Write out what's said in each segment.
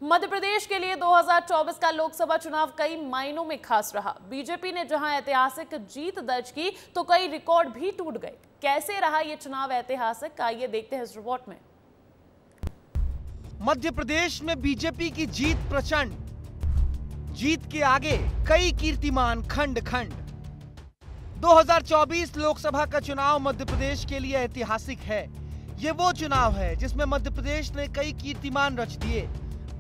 मध्य प्रदेश के लिए 2024 का लोकसभा चुनाव कई मायनों में खास रहा। बीजेपी ने जहां ऐतिहासिक जीत दर्ज की तो कई रिकॉर्ड भी टूट गए। कैसे रहा ये चुनाव ऐतिहासिक, आइए देखते हैं इस रिपोर्ट में। मध्य प्रदेश में बीजेपी की जीत प्रचंड, जीत के आगे कई कीर्तिमान खंड खंड। 2024 लोकसभा का चुनाव मध्य प्रदेश के लिए ऐतिहासिक है। ये वो चुनाव है जिसमें मध्य प्रदेश ने कई कीर्तिमान रच दिए,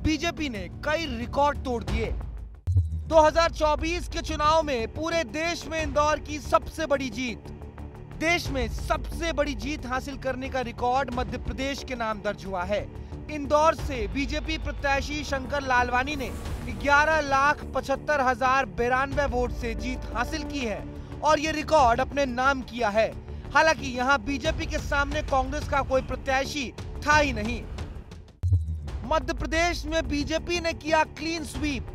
बीजेपी ने कई रिकॉर्ड तोड़ दिए। 2024 के चुनाव में पूरे देश में इंदौर की सबसे बड़ी जीत, देश में सबसे बड़ी जीत हासिल करने का रिकॉर्ड मध्य प्रदेश के नाम दर्ज हुआ है। इंदौर से बीजेपी प्रत्याशी शंकर लालवानी ने 11,75,092 वोट से जीत हासिल की है और ये रिकॉर्ड अपने नाम किया है। हालांकि यहाँ बीजेपी के सामने कांग्रेस का कोई प्रत्याशी था ही नहीं। मध्य प्रदेश में बीजेपी ने किया clean sweep.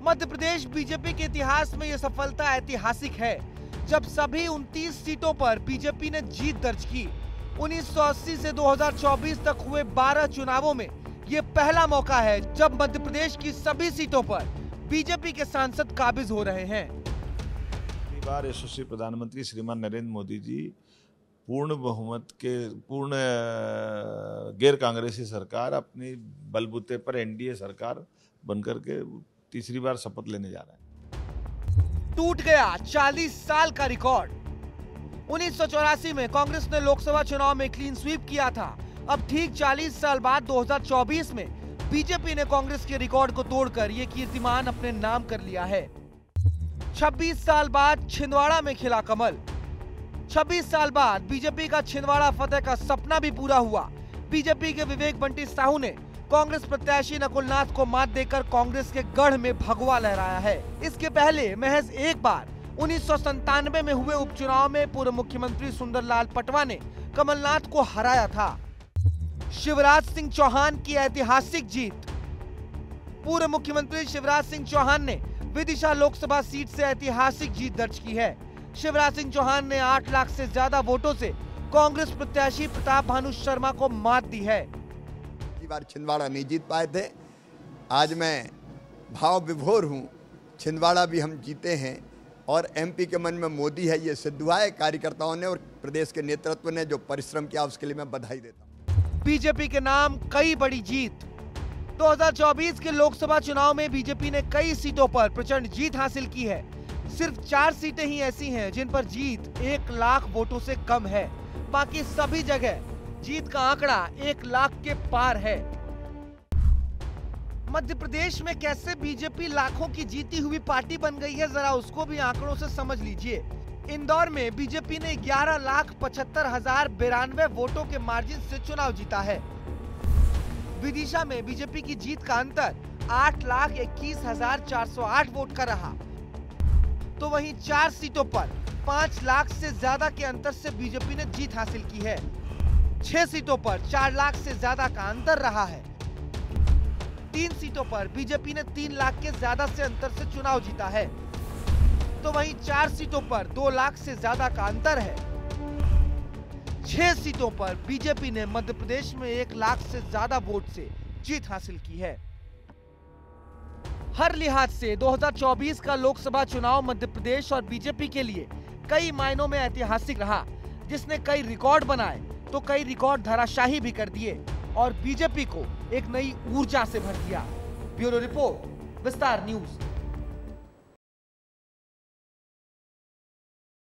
Madhya Pradesh BJP के इतिहास में यह सफलता ऐतिहासिक है, जब सभी 29 सीटों पर बीजेपी ने जीत दर्ज की। 1980 से 2024 तक हुए 12 चुनावों में यह पहला मौका है जब मध्य प्रदेश की सभी सीटों पर बीजेपी के सांसद काबिज हो रहे हैं। पहली बार यशस्वी प्रधानमंत्री श्रीमान नरेंद्र मोदी जी पूर्ण बहुमत के पूर्ण गैर कांग्रेसी सरकार अपनी बलबूते पर एनडीए सरकार बनकर के तीसरी बार शपथ लेने जा रहे हैं। टूट गया 40 साल का रिकॉर्ड। 1984 में कांग्रेस ने लोकसभा चुनाव में क्लीन स्वीप किया था। अब ठीक 40 साल बाद 2024 में बीजेपी ने कांग्रेस के रिकॉर्ड को तोड़कर ये कीर्तिमान अपने नाम कर लिया है। 26 साल बाद छिंदवाड़ा में खिला कमल। 26 साल बाद बीजेपी का छिंदवाड़ा फतेह का सपना भी पूरा हुआ। बीजेपी के विवेक बंटी साहू ने कांग्रेस प्रत्याशी नकुल नाथ को मात देकर कांग्रेस के गढ़ में भगवा लहराया है। इसके पहले महज एक बार 1997 में हुए उपचुनाव में पूर्व मुख्यमंत्री सुंदरलाल पटवा ने कमलनाथ को हराया था। शिवराज सिंह चौहान की ऐतिहासिक जीत। पूर्व मुख्यमंत्री शिवराज सिंह चौहान ने विदिशा लोकसभा सीट से ऐतिहासिक जीत दर्ज की है। शिवराज सिंह चौहान ने 8 लाख से ज्यादा वोटों से कांग्रेस प्रत्याशी प्रताप भानु शर्मा को मात दी है। बार छिंदवाड़ा नहीं जीत पाए थे, आज मैं भाव विभोर हूं। छिंदवाड़ा भी हम जीते हैं और एमपी के मन में मोदी है, ये सिद्ध हुआ है कार्यकर्ताओं ने और प्रदेश के नेतृत्व ने जो परिश्रम किया उसके लिए मैं बधाई देता हूं। बीजेपी के नाम कई बड़ी जीत। 2024 के लोकसभा चुनाव में बीजेपी ने कई सीटों पर प्रचंड जीत हासिल की है। सिर्फ 4 सीटें ही ऐसी हैं जिन पर जीत 1 लाख वोटों से कम है। बाकी सभी जगह जीत का आंकड़ा 1 लाख के पार है। मध्य प्रदेश में कैसे बीजेपी लाखों की जीती हुई पार्टी बन गई है, जरा उसको भी आंकड़ों से समझ लीजिए। इंदौर में बीजेपी ने 11,75,092 वोटों के मार्जिन से चुनाव जीता है। विदिशा में बीजेपी की जीत का अंतर 8,21,408 वोट का रहा। तो वहीं 4 सीटों पर 5 लाख से ज्यादा के अंतर से बीजेपी ने जीत हासिल की है। 6 सीटों पर 4 लाख से ज्यादा का अंतर रहा है। 3 सीटों पर बीजेपी ने 3 लाख के ज्यादा से अंतर से चुनाव जीता है। तो वहीं 4 सीटों पर 2 लाख से ज्यादा का अंतर है। 6 सीटों पर बीजेपी ने मध्य प्रदेश में 1 लाख से ज्यादा वोट से जीत हासिल की है। हर लिहाज से 2024 का लोकसभा चुनाव मध्य प्रदेश और बीजेपी के लिए कई मायनों में ऐतिहासिक रहा, जिसने कई रिकॉर्ड बनाए तो कई रिकॉर्ड धराशाही भी कर दिए और बीजेपी को एक नई ऊर्जा से भर दिया। ब्यूरो रिपोर्ट, विस्तार न्यूज।